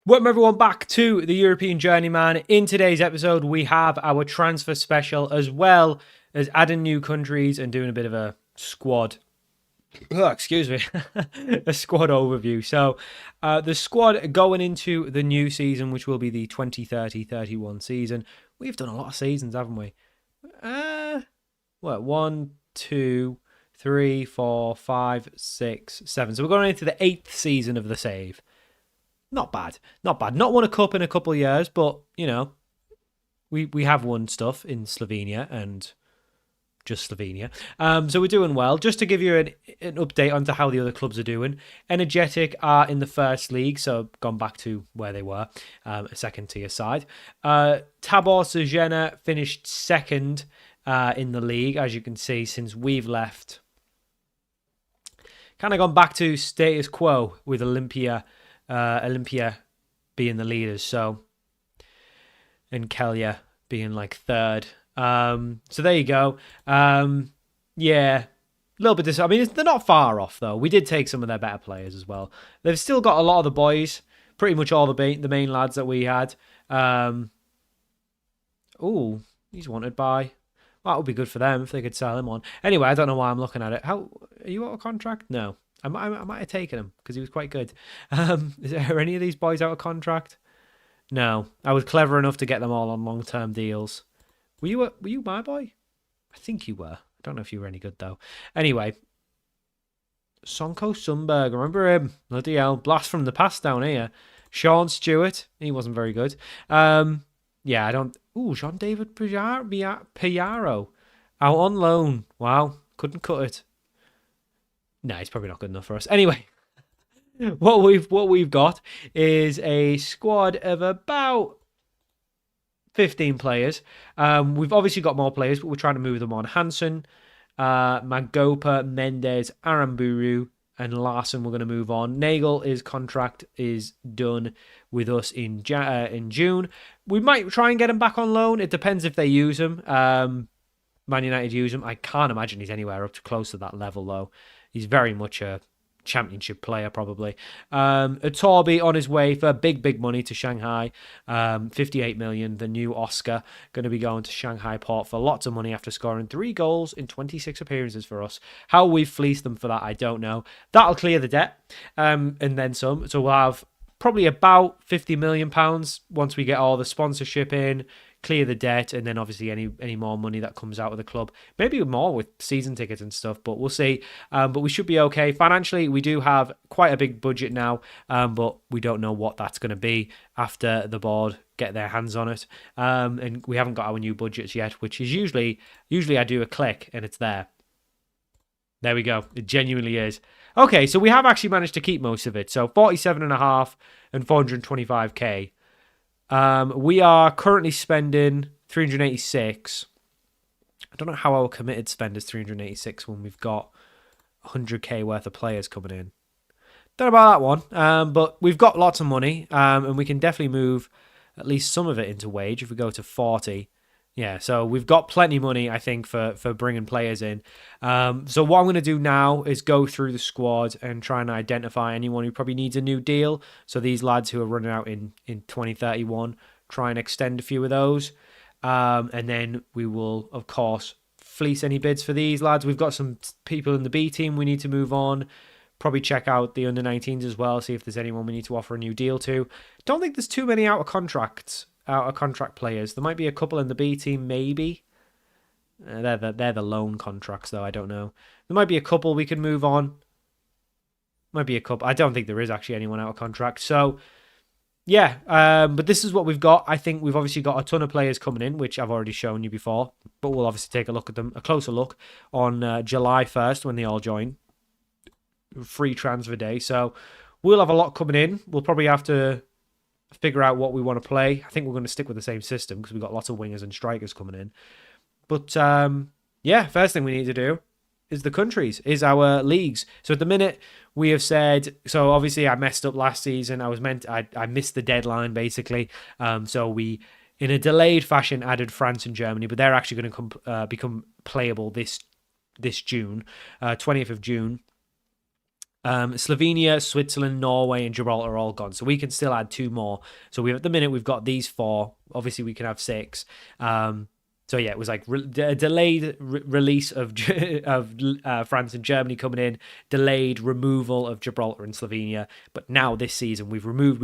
Welcome everyone back to the European Journeyman. In today's episode, we have our transfer special as well as adding new countries and doing a bit of a squad. Oh, excuse me, a squad overview. So the squad going into the new season, which will be the 2030-31 season. We've done a lot of seasons, haven't we? What? 1, 2, 3, 4, 5, 6, 7. So we're going into the 8th season of the save. Not bad. Not bad. Not won a cup in a couple of years, but, you know, we have won stuff in Slovenia and just Slovenia. So we're doing well. Just to give you an update onto how the other clubs are doing. Energetic are in the first league, so gone back to where they were, a second tier side. Tabor Sejena finished second in the league, as you can see, since we've left. Kind of gone back to status quo with Olympia being the leaders, so, and Kelja being like third. So there you go. Yeah, a little bit. I mean, they're not far off though. We did take some of their better players as well. They've still got a lot of the boys, pretty much all the main lads that we had. Oh, he's wanted by. Well, that would be good for them if they could sell him on. Anyway, I don't know why I'm looking at it. How are you out of contract? No. I might have taken him because he was quite good. Is there any of these boys out of contract? No. I was clever enough to get them all on long-term deals. Were you my boy? I think you were. I don't know if you were any good, though. Anyway. Sonko Sundberg. Remember him? Bloody hell. Blast from the past down here. Sean Stewart. He wasn't very good. Yeah, I don't... Ooh, Jean-David Payaro. Out on loan. Wow. Couldn't cut it. No, he's probably not good enough for us. Anyway, what we've got is a squad of about 15 players. We've obviously got more players, but we're trying to move them on. Hansen, Magopa, Mendes, Aramburu, and Larson we're going to move on. Nagel's contract is done with us in June. We might try and get him back on loan. It depends if they use him. Man United use him. I can't imagine he's anywhere up to close to that level, though. He's very much a championship player, probably. Atorbi on his way for big money to Shanghai. 58 million, the new Oscar, going to be going to Shanghai Port for lots of money after scoring 3 goals in 26 appearances for us. How we've fleeced them for that, I don't know. That'll clear the debt, and then some. So we'll have probably about £50 million once we get all the sponsorship in, clear the debt, and then obviously any more money that comes out of the club. Maybe more with season tickets and stuff, but we'll see. But we should be okay. Financially, we do have quite a big budget now, but we don't know what that's going to be after the board get their hands on it. And we haven't got our new budgets yet, which is usually I do a click and it's there. There we go. It genuinely is. Okay, so we have actually managed to keep most of it. So 47.5 and 425k. We are currently spending 386. I don't know how our committed spend is 386 when we've got 100k worth of players coming in. Don't know about that one, but we've got lots of money, and we can definitely move at least some of it into wage if we go to 40. Yeah, so we've got plenty of money, I think, for bringing players in. So what I'm going to do now is go through the squad and try and identify anyone who probably needs a new deal. So these lads who are running out in 2031, try and extend a few of those. And then we will, of course, fleece any bids for these lads. We've got some people in the B team we need to move on. Probably check out the under-19s as well, see if there's anyone we need to offer a new deal to. Don't think there's too many out of contract players. There might be a couple in the B team, maybe. They're the loan contracts, though. I don't know. There might be a couple we can move on. Might be a couple. I don't think there is actually anyone out of contract. So, yeah. But this is what we've got. I think we've obviously got a ton of players coming in, which I've already shown you before. But we'll obviously take a look at them, a closer look, on July 1st when they all join. Free transfer day. So, we'll have a lot coming in. We'll probably have to figure out what we want to play. I think we're going to stick with the same system because we've got lots of wingers and strikers coming in. But yeah, first thing we need to do is the countries, is our leagues. So at the minute we have said, so obviously I messed up last season. I missed the deadline basically. So we, in a delayed fashion, added France and Germany, but they're actually going to become playable this June, 20th of June. Slovenia, Switzerland, Norway, and Gibraltar are all gone. So we can still add 2 more. So at the minute we've got these 4. Obviously we can have 6. So yeah, it was like a delayed release of France and Germany coming in, delayed removal of Gibraltar and Slovenia. But now this season we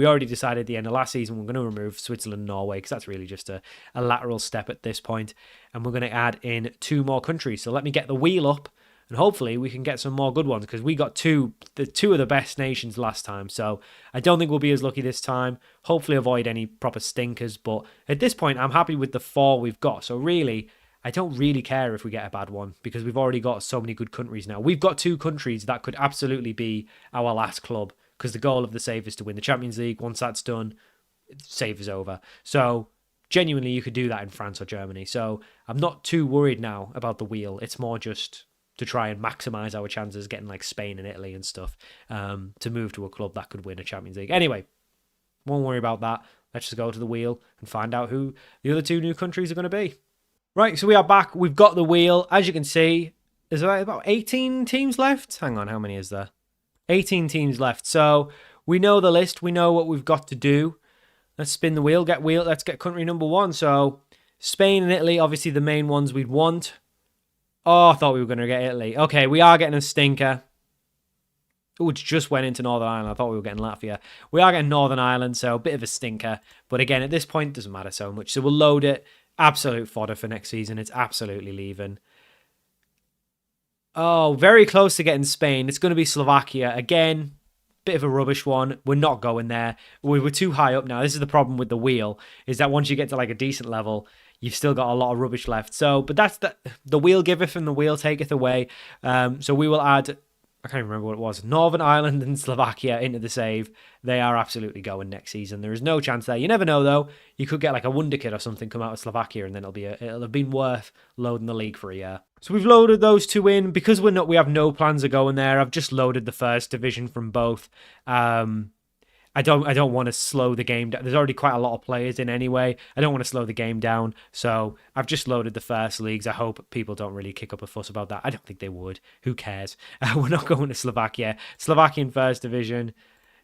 already decided at the end of last season we're going to remove Switzerland and Norway because that's really just a lateral step at this point. And we're going to add in 2 more countries. So let me get the wheel up. And hopefully we can get some more good ones because we got two of the best nations last time. So I don't think we'll be as lucky this time. Hopefully avoid any proper stinkers. But at this point, I'm happy with the 4 we've got. So really, I don't really care if we get a bad one because we've already got so many good countries now. We've got 2 countries that could absolutely be our last club because the goal of the save is to win the Champions League. Once that's done, save is over. So genuinely, you could do that in France or Germany. So I'm not too worried now about the wheel. It's more just to try and maximise our chances getting like Spain and Italy and stuff to move to a club that could win a Champions League. Anyway, won't worry about that. Let's just go to the wheel and find out who the other 2 new countries are going to be. Right, so we are back. We've got the wheel. As you can see, there's about 18 teams left. Hang on, how many is there? 18 teams left. So we know the list. We know what we've got to do. Let's spin the wheel. Let's get country number 1. So Spain and Italy, obviously the main ones we'd want. Oh, I thought we were going to get Italy. Okay, we are getting a stinker. Which just went into Northern Ireland. I thought we were getting Latvia. We are getting Northern Ireland, so a bit of a stinker. But again, at this point, it doesn't matter so much. So we'll load it. Absolute fodder for next season. It's absolutely leaving. Oh, very close to getting Spain. It's going to be Slovakia. Again, bit of a rubbish one. We're not going there. We were too high up now. This is the problem with the wheel, is that once you get to like a decent level, you've still got a lot of rubbish left. So, but that's the wheel giveth and the wheel taketh away. So we will add, I can't even remember what it was, Northern Ireland and Slovakia into the save. They are absolutely going next season. There is no chance there. You never know though. You could get like a wonder kid or something come out of Slovakia, and then it'll have been worth loading the league for a year. So we've loaded those 2 in because we have no plans of going there. I've just loaded the first division from both. I don't want to slow the game down. There's already quite a lot of players in anyway. I don't want to slow the game down. So I've just loaded the first leagues. I hope people don't really kick up a fuss about that. I don't think they would. Who cares? We're not going to Slovakia. Slovakian first division.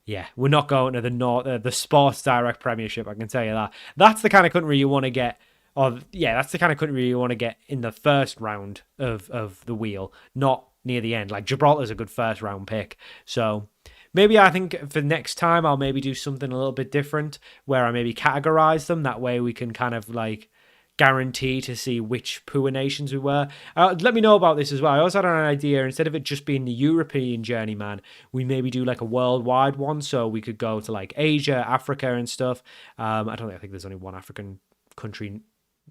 Yeah, we're not going to the Sports Direct Premiership. I can tell you that. That's the kind of country you want to get. That's the kind of country you want to get in the first round of the wheel, not near the end. Like Gibraltar's a good first round pick. So maybe I think for next time I'll maybe do something a little bit different where I maybe categorize them. That way we can kind of like guarantee to see which poor nations we were. Let me know about this as well. I also had an idea, instead of it just being the European Journeyman, we maybe do like a worldwide one. So we could go to like Asia, Africa and stuff. I think there's only one African country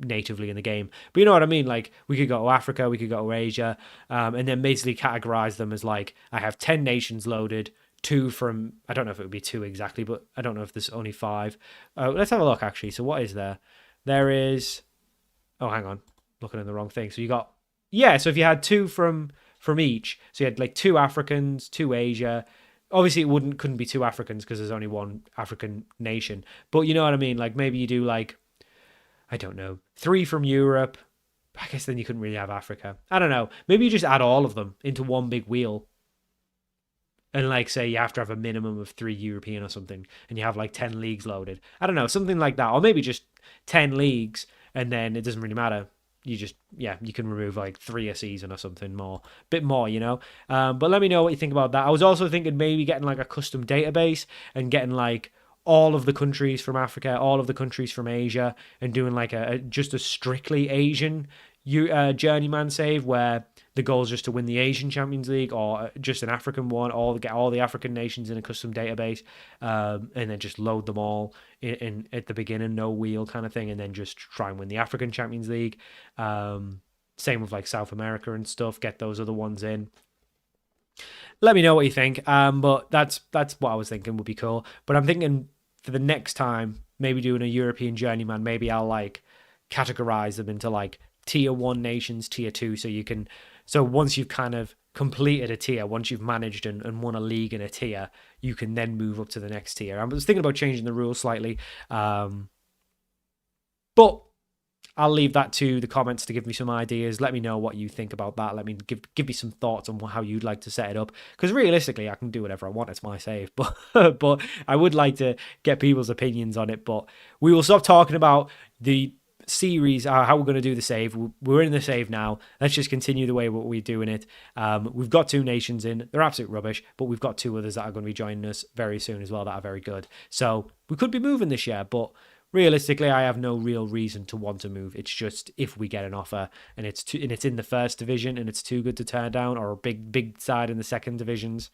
natively in the game, but you know what I mean, like we could go to Africa, we could go to Asia, and then basically categorize them as like I have 10 nations loaded, 2 from, I don't know if it would be 2 exactly, but I don't know if there's only 5. Let's have a look actually. So what is there is, oh hang on, looking at the wrong thing. So you got, so if you had 2 from each, so you had like 2 Africans, 2 Asia. Obviously it couldn't be 2 Africans because there's only 1 African nation, but you know what I mean, like maybe you do like, I don't know, 3 from Europe. I guess then you couldn't really have Africa. I don't know. Maybe you just add all of them into one big wheel. And like say you have to have a minimum of 3 European or something. And you have like 10 leagues loaded. I don't know, something like that. Or maybe just 10 leagues and then it doesn't really matter. You just, you can remove like 3 a season or something more. Bit more, you know. But let me know what you think about that. I was also thinking maybe getting like a custom database and getting like all of the countries from Africa, all of the countries from Asia, and doing like just a strictly Asian journeyman save where the goal is just to win the Asian Champions League or just an African one, or get all the African nations in a custom database, and then just load them all in at the beginning, no wheel kind of thing, and then just try and win the African Champions League. Same with like South America and stuff, get those other ones in. Let me know what you think. But that's what I was thinking would be cool. But I'm thinking for the next time, maybe doing a European Journeyman, maybe I'll like categorize them into like tier 1 nations, tier 2, so once you've kind of completed a tier, once you've managed and won a league in a tier, you can then move up to the next tier. I was thinking about changing the rules slightly, but I'll leave that to the comments to give me some ideas. Let me know what you think about that. Let me give me some thoughts on how you'd like to set it up. Because realistically, I can do whatever I want. It's my save. But I would like to get people's opinions on it. But we will stop talking about the series, how we're going to do the save. We're in the save now. Let's just continue the way we're doing it. We've got 2 nations in. They're absolute rubbish, but we've got 2 others that are going to be joining us very soon as well that are very good. So we could be moving this year, but realistically, I have no real reason to want to move. It's just if we get an offer and it's in the first division and it's too good to turn down, or a big side in the second divisions,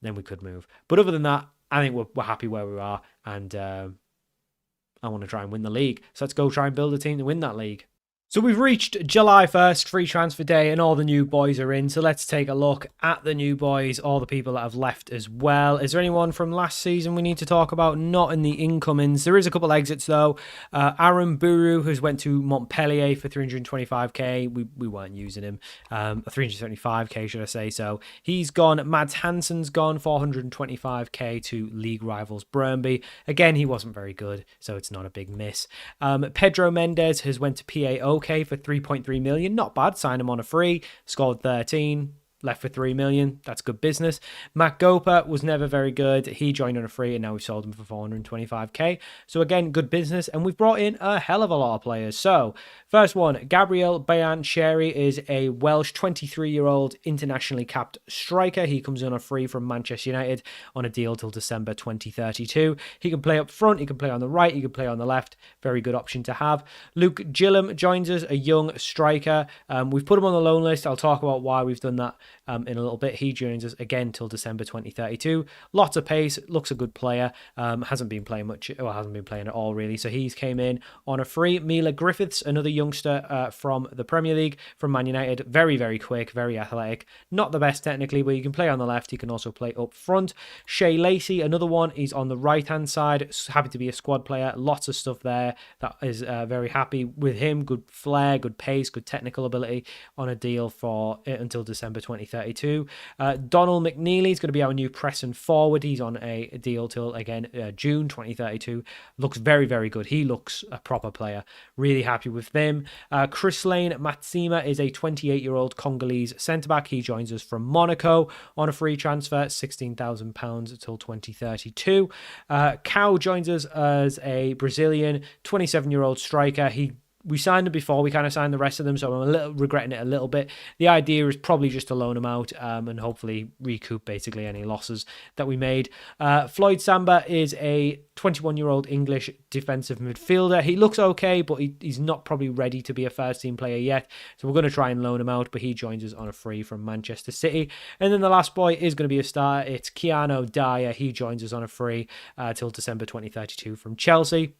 then we could move. But other than that, I think we're happy where we are, and I want to try and win the league. So let's go try and build a team to win that league. So we've reached July 1st, free transfer day, and all the new boys are in. So let's take a look at the new boys, all the people that have left as well. Is there anyone from last season we need to talk about? Not in the incomings. There is a couple exits though. Aaron Buru, who's went to Montpellier for 325k. We weren't using him. 375k, should I say. So he's gone. Mads Hansen's gone, 425k to league rivals Brøndby. Again, he wasn't very good, so it's not a big miss. Pedro Mendes has went to PAO for 3.3 million. Not bad. Signed him on a free. Scored 13. Left for 3 million. That's good business. Matt Gopa was never very good. He joined on a free, and now we've sold him for 425k. So again, good business. And we've brought in a hell of a lot of players. So first one, Gabriel Bayan-Cherry is a Welsh 23-year-old internationally capped striker. He comes in on a free from Manchester United on a deal till December 2032. He can play up front. He can play on the right. He can play on the left. Very good option to have. Luke Gillum joins us, a young striker. We've put him on the loan list. I'll talk about why we've done that in a little bit. He joins us again till December 2032. Lots of pace, looks a good player. Hasn't been playing much, or hasn't been playing at all really. So he's came in on a free. Mila Griffiths, another youngster from the Premier League, from Man United. Very, very quick, very athletic. Not the best technically, but he can play on the left. He can also play up front. Shea Lacey, another one. He's on the right-hand side. Happy to be a squad player. Lots of stuff there. That is very happy with him. Good flair, good pace, good technical ability, on a deal for until December 2032. Donald McNeely is going to be our new press and forward. He's on a deal till, again, June 2032. Looks very, very good. He looks a proper player. Really happy with them. Chris Lane Matsima is a 28-year-old Congolese centre-back. He joins us from Monaco on a free transfer, £16,000 until 2032. Cow joins us as a Brazilian 27-year-old striker. We signed him before. We kind of signed the rest of them, so I'm regretting it a little bit. The idea is probably just to loan him out and hopefully recoup basically any losses that we made. Floyd Samba is a 21-year-old English defensive midfielder. He looks okay, but he's not probably ready to be a first-team player yet, so we're going to try and loan him out, but he joins us on a free from Manchester City. And then the last boy is going to be a starter. It's Keanu Dyer. He joins us on a free till December 2032 from Chelsea.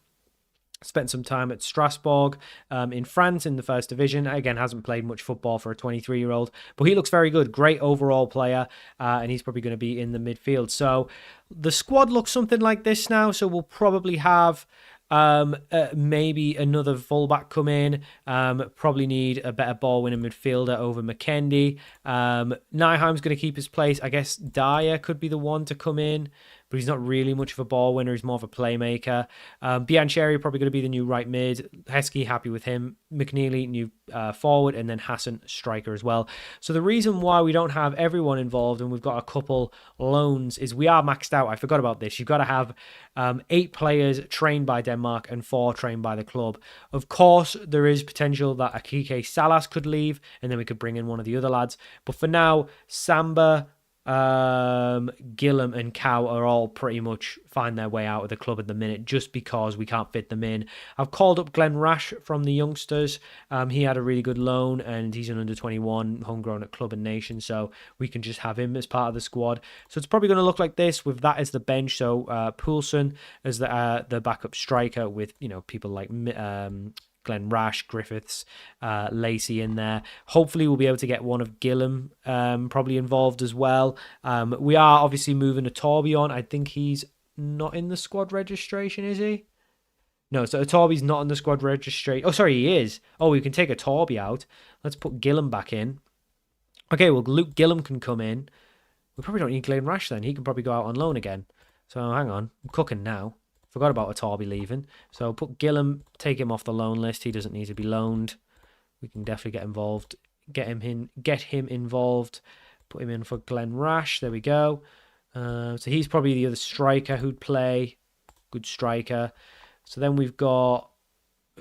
Spent some time at Strasbourg in France in the first division. Again, hasn't played much football for a 23-year-old, but he looks very good. Great overall player, and he's probably going to be in the midfield. So the squad looks something like this now. So we'll probably have maybe another fullback come in. Probably need a better ball winning midfielder over McKendy. Nyheim's going to keep his place. I guess Dyer could be the one to come in, but he's not really much of a ball winner. He's more of a playmaker. Biancheri probably going to be the new right mid. Heskey, happy with him. McNeely, new forward, and then Hassan, striker as well. So the reason why we don't have everyone involved and we've got a couple loans is we are maxed out. I forgot about this. You've got to have 8 players trained by Denmark and 4 trained by the club. Of course, there is potential that Akike Salas could leave, and then we could bring in one of the other lads. But for now, Samba, Gillum and Cow are all pretty much find their way out of the club at the minute just because we can't fit them in. I've called up Glenn Rash from the youngsters. He had a really good loan and he's an under 21 homegrown at club and nation, so we can just have him as part of the squad. So it's probably going to look like this with that as the bench. So Poulsen as the backup striker with, you know, people like Glenn Rash, Griffiths, Lacey in there. Hopefully we'll be able to get one of Gillum probably involved as well. We are obviously moving a Torby on. I think he's not in the squad registration, is he? No, so Torby's not in the squad registration. Oh, sorry, he is. Oh, we can take a Torby out. Let's put Gillum back in. Okay, well, Luke Gillum can come in. We probably don't need Glenn Rash then. He can probably go out on loan again. So hang on. I'm cooking now. Forgot about Atarbi leaving. So put Gillum, take him off the loan list. He doesn't need to be loaned. We can definitely get involved. Get him involved. Put him in for Glenn Rash. There we go. So he's probably the other striker who'd play. Good striker. So then we've got,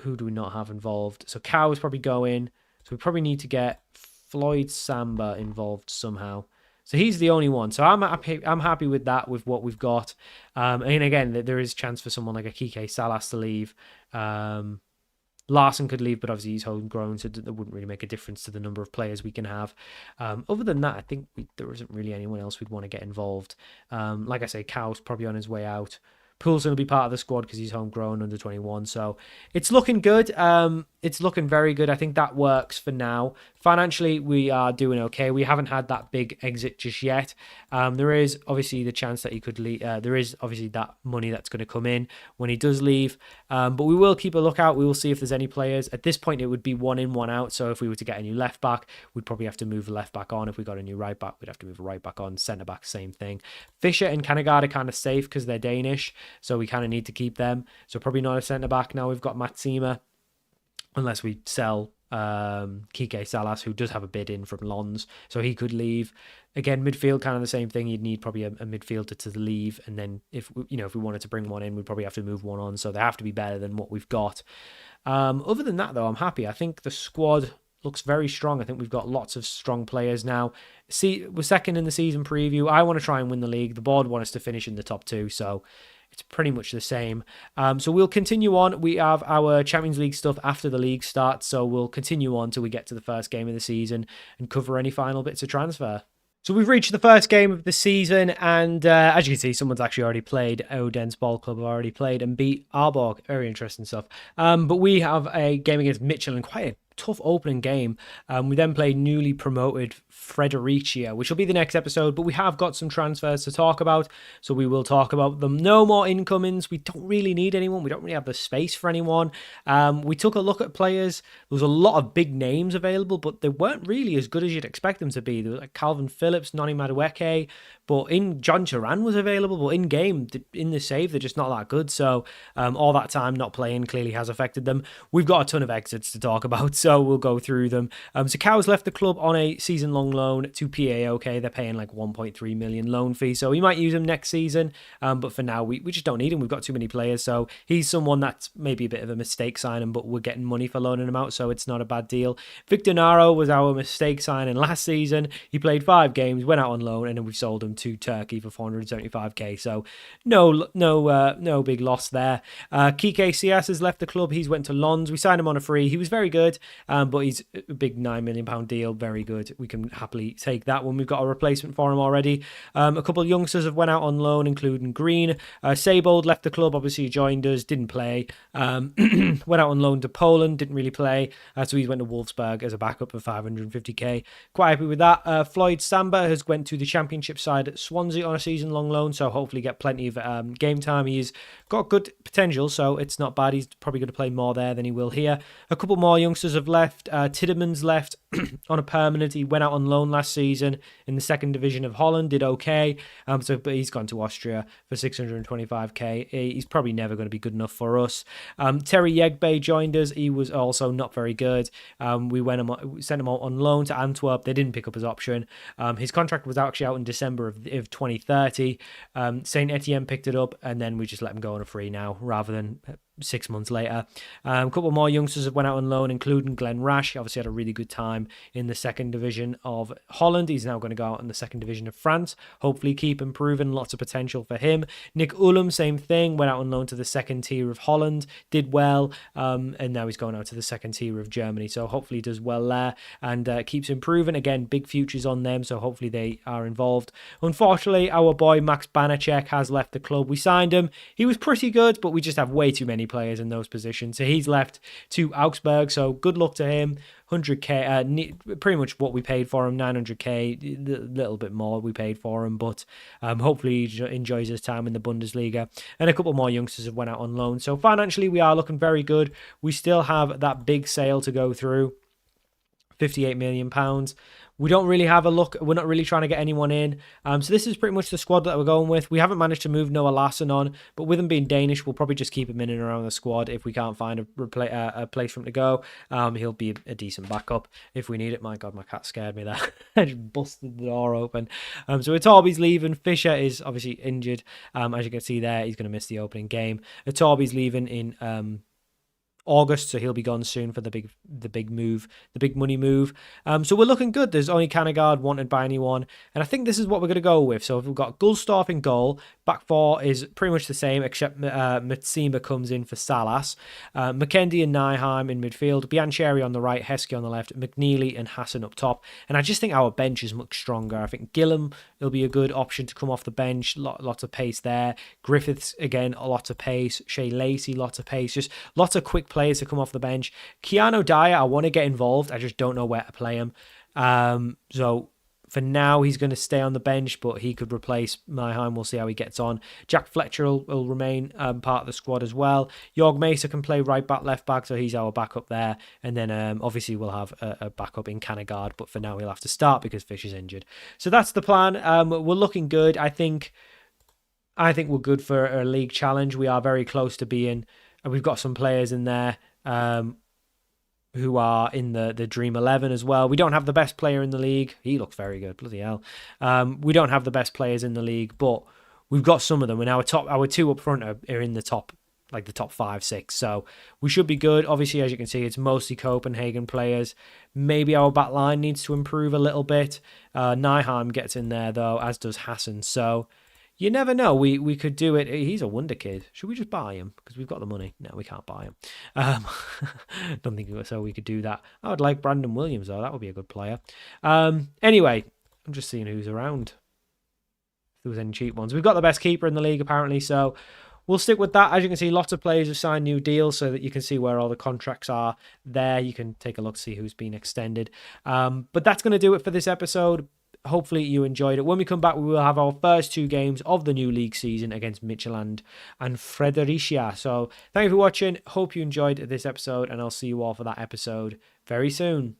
who do we not have involved? So Cow is probably going. So we probably need to get Floyd Samba involved somehow. So he's the only one. So I'm happy with that, with what we've got. And again, there is chance for someone like a Kike Salas to leave. Larson could leave, but obviously he's homegrown, so that wouldn't really make a difference to the number of players we can have. Other than that, I think there isn't really anyone else we'd want to get involved. Like I say, Cow's probably on his way out. Pool's going to be part of the squad because he's homegrown, under 21. So it's looking good. It's looking very good. I think that works for now. Financially, we are doing okay. We haven't had that big exit just yet. There is obviously the chance that he could leave. There is obviously that money that's going to come in when he does leave. But we will keep a lookout. We will see if there's any players. At this point, it would be 1 in, 1 out. So if we were to get a new left back, we'd probably have to move the left back on. If we got a new right back, we'd have to move a right back on. Centre back, same thing. Fisher and Kanagaard are kind of safe because they're Danish. So we kind of need to keep them. So probably not a centre back. Now we've got Matsima, unless we sell Kike Salas, who does have a bid in from Lons, so he could leave. Again, midfield, kind of the same thing. You'd need probably a midfielder to leave, and then if we wanted to bring one in, we'd probably have to move one on. So they have to be better than what we've got. Other than that, though, I'm happy. I think the squad looks very strong. I think we've got lots of strong players now. We're second in the season preview. I want to try and win the league. The board want us to finish in the top 2, so it's pretty much the same. So we'll continue on. We have our Champions League stuff after the league starts, so we'll continue on till we get to the first game of the season and cover any final bits of transfer. So we've reached the first game of the season, and as you can see, someone's actually already played. Odense Ball Club have already played and beat Aalborg. Very interesting stuff. But we have a game against Mitchell, and quite a tough opening game. We then played newly promoted Fredericia, which will be the next episode, but we have got some transfers to talk about, so we will talk about them. No more incomings. We don't really need anyone. We don't really have the space for anyone. We took a look at players. There was a lot of big names available, but they weren't really as good as you'd expect them to be. There was like Calvin Phillips, Noni Madueke, but John Turan was available, but in game, in the save, they're just not that good. So all that time not playing clearly has affected them. We've got a ton of exits to talk about, so we'll go through them. So Cow's left the club on a season-long loan to PAOK. They're paying like 1.3 million loan fee, so we might use him next season. But for now, we just don't need him. We've got too many players, so he's someone that's maybe a bit of a mistake signing, but we're getting money for loaning him out, so it's not a bad deal. Victor Naro was our mistake signing last season. He played 5 games, went out on loan, and then we've sold him to Turkey for 475k. So no big loss there. Kike Sias has left the club. He's went to Lons. We signed him on a free. He was very good, but he's a big £9 million deal. Very good. We can happily take that one. We've got a replacement for him already. A couple of youngsters have went out on loan, including Green. Seibold left the club. Obviously, he joined us, didn't play. Went out on loan to Poland, didn't really play. So he went to Wolfsburg as a backup of 550k. Quite happy with that. Floyd Samba has went to the Championship side at Swansea on a season-long loan, so hopefully get plenty of game time. He's got good potential, so it's not bad. He's probably going to play more there than he will here. A couple more youngsters have left. Tidemann's left on a permanent. He went out on loan last season in the 2nd division of Holland, did okay. But he's gone to Austria for 625k. He's probably never going to be good enough for us. Terry Yegbe joined us. He was also not very good. We sent him out on loan to Antwerp. They didn't pick up his option. His contract was actually out in December of 2030. Saint Etienne picked it up, and then we just let him go on a free now rather than 6 months later. A couple more youngsters have went out on loan, including Glenn Rash. He obviously had a really good time in the 2nd division of Holland. He's now going to go out in the 2nd division of France. Hopefully keep improving. Lots of potential for him. Nick Ullum, same thing. Went out on loan to the 2nd tier of Holland. Did well. And now he's going out to the 2nd tier of Germany. So hopefully he does well there and keeps improving. Again, big futures on them. So hopefully they are involved. Unfortunately, our boy Max Banachek has left the club. We signed him. He was pretty good, but we just have way too many players in those positions, so he's left to Augsburg. So good luck to him. 100k, pretty much what we paid for him. 900k, a little bit more we paid for him, but hopefully he enjoys his time in the Bundesliga. And a couple more youngsters have went out on loan, so financially we are looking very good. We still have that big sale to go through £58 million. We don't really have a look. We're not really trying to get anyone in. So this is pretty much the squad that we're going with. We haven't managed to move Noah Larsson on, but with him being Danish, we'll probably just keep him in and around the squad if we can't find a place for him to go. He'll be a decent backup if we need it. My God, my cat scared me there. I just busted the door open. So Itorbi's leaving. Fisher is obviously injured. As you can see there, he's going to miss the opening game. Itorbi's leaving in August, so he'll be gone soon for the big move, the big money move. So we're looking good. There's only Kanagaard wanted by anyone, and I think this is what we're going to go with. So if we've got Gulstorff in goal, back four is pretty much the same, except Matsima comes in for Salas, McKendy and Nyheim in midfield, Biancheri on the right, Heskey on the left, McNeely and Hassan up top. And I just think our bench is much stronger. I think Gillum will be a good option to come off the bench. Lots of pace there. Griffiths again, a lot of pace. Shea Lacey, lots of pace. Just lots of quick players to come off the bench. Keanu Dyer, I want to get involved. I just don't know where to play him. So for now, he's going to stay on the bench, but he could replace Nyheim. We'll see how he gets on. Jack Fletcher will remain part of the squad as well. Jorg Mesa can play right back, left back, so he's our backup there. And then obviously we'll have a backup in Kanagaard, but for now he'll have to start because Fish is injured. So that's the plan. We're looking good. I think we're good for a league challenge. We are very close to being. We've got some players in there who are in the Dream 11 as well. We don't have the best player in the league. He looks very good. Bloody hell. We don't have the best players in the league, but we've got some of them. And our two up front are in the top, like the top 5, 6. So we should be good. Obviously, as you can see, it's mostly Copenhagen players. Maybe our back line needs to improve a little bit. Nyheim gets in there, though, as does Hassan. So you never know. We could do it. He's a wonder kid. Should we just buy him? Because we've got the money. No, we can't buy him. Don't think so. We could do that. I would like Brandon Williams, though. That would be a good player. Anyway, I'm just seeing who's around. If there was any cheap ones. We've got the best keeper in the league, apparently. So we'll stick with that. As you can see, lots of players have signed new deals so that you can see where all the contracts are there. You can take a look, see who's been extended. But that's going to do it for this episode. Hopefully you enjoyed it. When we come back, we will have our first 2 games of the new league season against Midtjylland and Fredericia. So thank you for watching. Hope you enjoyed this episode, and I'll see you all for that episode very soon.